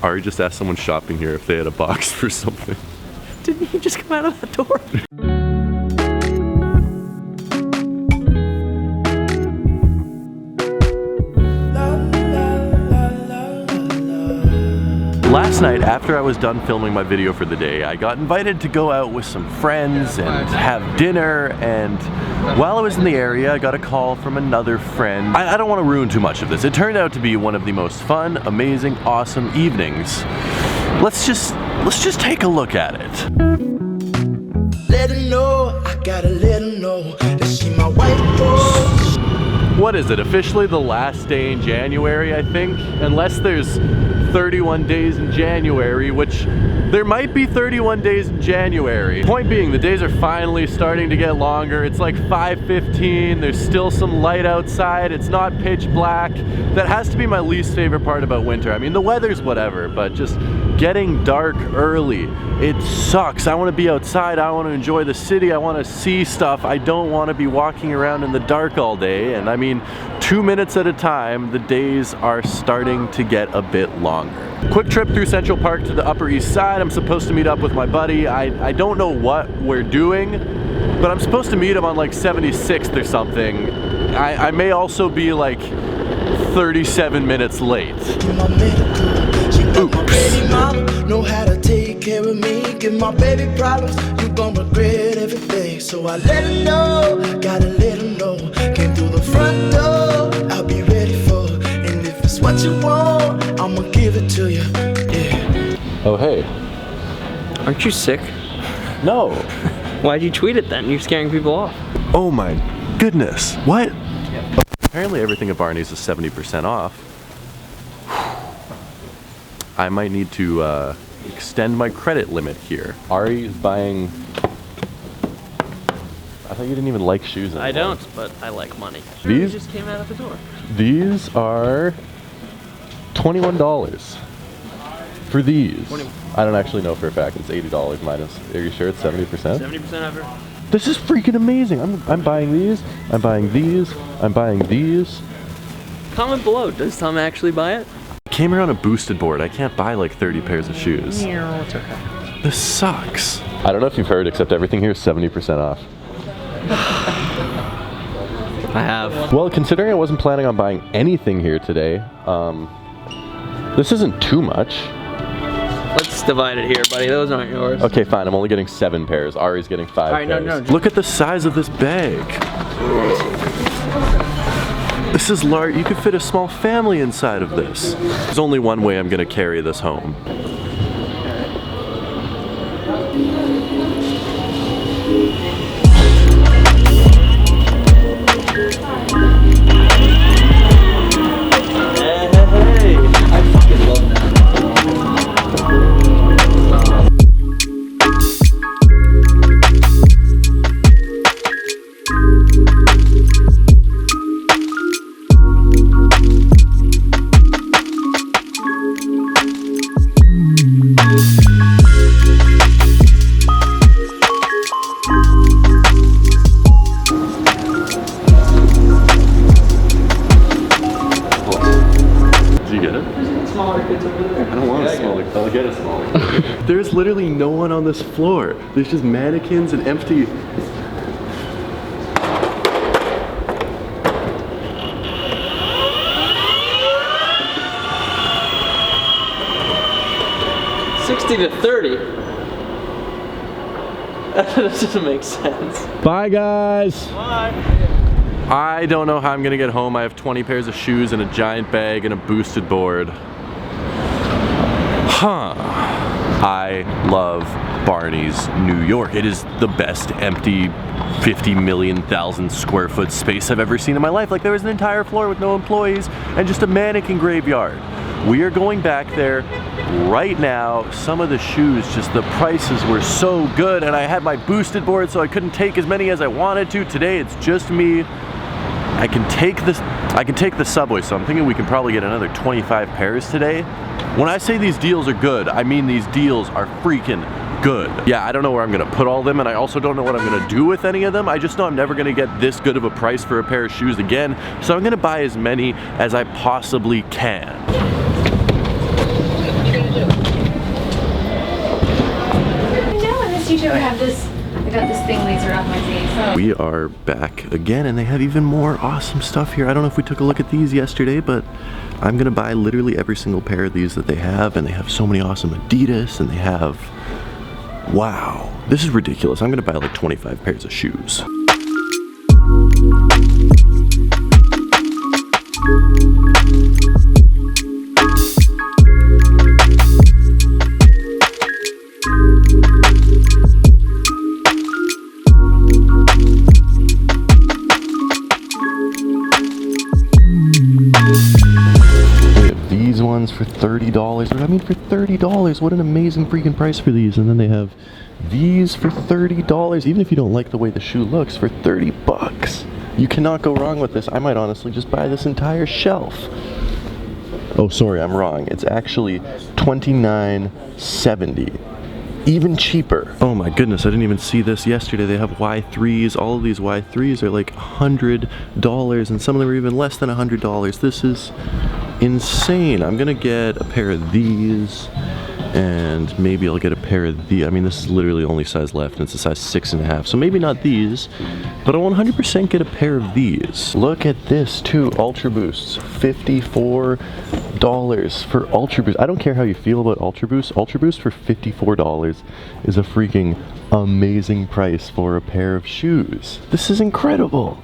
Ari just asked someone shopping here if they had a box for something. Didn't he just come out of that door? Last night, after I was done filming my video for the day, I got invited to go out with some friends and have dinner, and while I was in the area, I got a call from another friend. I don't want to ruin too much of this. It turned out to be one of the most fun, amazing, awesome evenings. Let's just take a look at it. Let her know, I gotta let her know that she my white horse. What is it, officially the last day in January, I think? Unless there's 31 days in January, which there might be 31 days in January. Point being, the days are finally starting to get longer. It's like 5:15, there's still some light outside, it's not pitch black. That has to be my least favorite part about winter. I mean, the weather's whatever, but just getting dark early, it sucks. I want to be outside, I want to enjoy the city, I want to see stuff. I don't want to be walking around in the dark all day, and I mean, 2 minutes at a time, the days are starting to get a bit longer. Quick trip through Central Park to the Upper East Side. I'm supposed to meet up with my buddy. I don't know what we're doing, but I'm supposed to meet him on like 76th or something. I may also be like 37 minutes late. Oops. Know how to take care of me, give my baby problems, you gon' regret everything. So I let her know, gotta let her know. Came through the front door, I'll be ready for her. And if it's what you want, I'ma give it to you, yeah. Oh, hey. Aren't you sick? No. Why'd you tweet it then? You're scaring people off. Oh my goodness. What? Apparently everything at Barney's is 70% off. I might need to extend my credit limit here. Ari is buying... I thought you didn't even like shoes anymore. I don't, but I like money. These just came out of the door. These are $21 for these. 20. I don't actually know for a fact. It's $80 minus. Are you sure it's 70%? 70% ever. This is freaking amazing. I'm buying these. I'm buying these. I'm buying these. Comment below. Does Tom actually buy it? I came here on a boosted board. I can't buy like 30 pairs of shoes. No, it's okay. This sucks. I don't know if you've heard, except everything here is 70% off. I have. Well, considering I wasn't planning on buying anything here today, this isn't too much. Let's divide it here, buddy. Those aren't yours. Okay, fine. I'm only getting 7 pairs. Ari's getting 5 All right, pairs. no. Look at the size of this bag. This is large. You could fit a small family inside of this. There's only one way I'm going to carry this home. There's literally no one on this floor. There's just mannequins and empty. $60 to $30. That doesn't make sense. Bye, guys. Bye. I don't know how I'm gonna get home. I have 20 pairs of shoes and a giant bag and a boosted board. I love Barney's New York. It is the best empty 50 million thousand square foot space I've ever seen in my life. Like, there was an entire floor with no employees and just a mannequin graveyard. We are going back there right now. Some of the shoes, just the prices were so good, and I had my boosted board so I couldn't take as many as I wanted to. Today it's just me. I can take the subway, so I'm thinking we can probably get another 25 pairs today. When I say these deals are good, I mean these deals are freaking good. Yeah, I don't know where I'm gonna put all of them, and I also don't know what I'm gonna do with any of them. I just know I'm never gonna get this good of a price for a pair of shoes again, so I'm gonna buy as many as I possibly can. Actually, I got this thing lasered off my face. We are back again, and they have even more awesome stuff here. I don't know if we took a look at these yesterday, but I'm gonna buy literally every single pair of these that they have, and they have so many awesome Adidas, and they have, wow, this is ridiculous. I'm gonna buy like 25 pairs of shoes. For $30. I mean, for $30, what an amazing freaking price for these. And then they have these for $30, even if you don't like the way the shoe looks, for 30 bucks. You cannot go wrong with this. I might honestly just buy this entire shelf. Oh, sorry, I'm wrong. It's actually $29.70. Even cheaper. Oh my goodness, I didn't even see this yesterday. They have Y3s. All of these Y3s are like $100, and some of them are even less than $100. This is insane. I'm gonna get a pair of these, and maybe I'll get a pair of these. I mean, this is literally the only size left, and it's a size 6.5, so maybe not these, but I'll 100% get a pair of these. Look at this too, Ultra Boosts, $54 for Ultra Boost. I don't care how you feel about Ultra Boost. Ultra Boost for $54 is a freaking amazing price for a pair of shoes. This is incredible.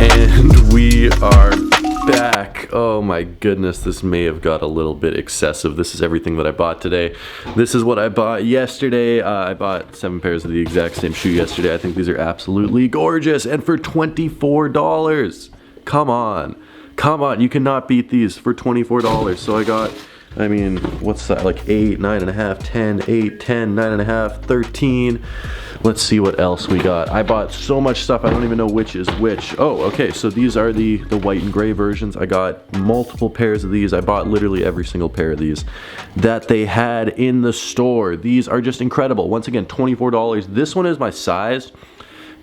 And we are back. Oh my goodness, this may have got a little bit excessive. This is everything that I bought today. This is what I bought yesterday. I bought 7 pairs of the exact same shoe yesterday. I think these are absolutely gorgeous, and for $24. Come on. Come on, you cannot beat these for $24. So I got, I mean, what's that, like 8, 9.5, 10, 8, 10, 9.5, 13. Let's see what else we got. I bought so much stuff, I don't even know which is which. Oh, okay, so these are the white and gray versions. I got multiple pairs of these. I bought literally every single pair of these that they had in the store. These are just incredible. Once again, $24. This one is my size.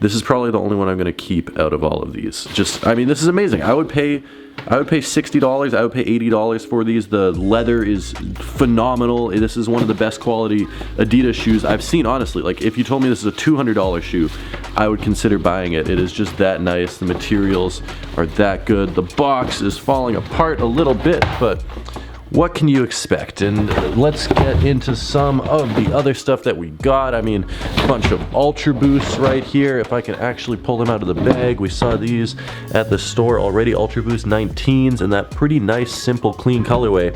This is probably the only one I'm gonna keep out of all of these. Just, I mean, this is amazing. I would pay $60, I would pay $80 for these. The leather is phenomenal. This is one of the best quality Adidas shoes I've seen, honestly. Like, if you told me this is a $200 shoe, I would consider buying it. It is just that nice. The materials are that good. The box is falling apart a little bit, but what can you expect? And let's get into some of the other stuff that we got. I mean, a bunch of Ultra Boosts right here. If I can actually pull them out of the bag. We saw these at the store already. Ultra Boost 19s in that pretty nice, simple, clean colorway.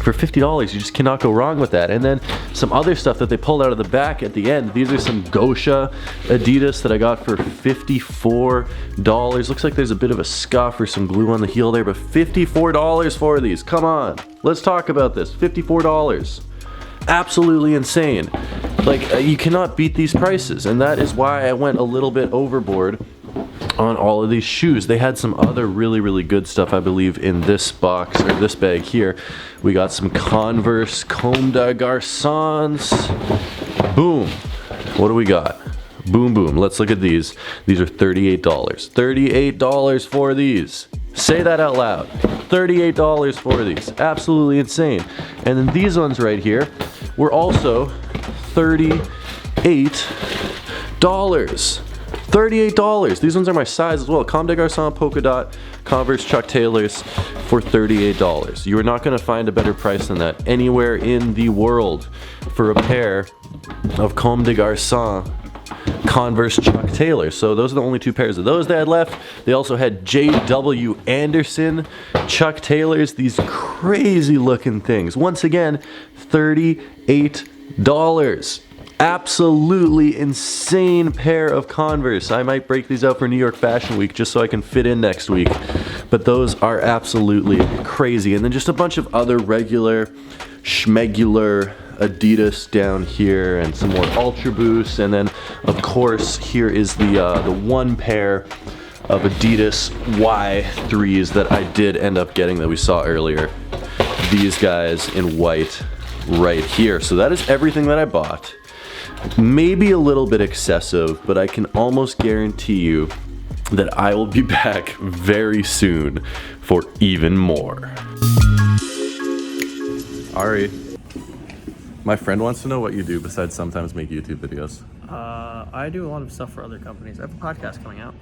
For $50, you just cannot go wrong with that. And then some other stuff that they pulled out of the back at the end. These are some Gosha Adidas that I got for $54. Looks like there's a bit of a scuff or some glue on the heel there, but $54 for these. Come on, let's talk about this. $54. Absolutely insane. Like, you cannot beat these prices, and that is why I went a little bit overboard on all of these shoes. They had some other really good stuff, I believe, in this box, or this bag here. We got some Converse Comme des Garçons. Boom. What do we got? Boom, boom. Let's look at these. These are $38. $38 for these. Say that out loud. $38 for these. Absolutely insane. And then these ones right here were also $38. $38. These ones are my size as well. Comme des Garçons polka dot Converse Chuck Taylors for $38. You are not going to find a better price than that anywhere in the world for a pair of Comme des Garçons Converse Chuck Taylors. So those are the only 2 pairs of those they had left. They also had J.W. Anderson Chuck Taylors. These crazy looking things. Once again, $38. Absolutely insane pair of Converse. I might break these out for New York Fashion Week just so I can fit in next week. But those are absolutely crazy. And then just a bunch of other regular, schmegular Adidas down here, and some more Ultra Boosts. And then, of course, here is the one pair of Adidas Y3s that I did end up getting that we saw earlier. These guys in white right here. So that is everything that I bought. Maybe a little bit excessive, but I can almost guarantee you that I will be back very soon for even more. Ari, my friend wants to know what you do besides sometimes make YouTube videos. I do a lot of stuff for other companies. I have a podcast coming out.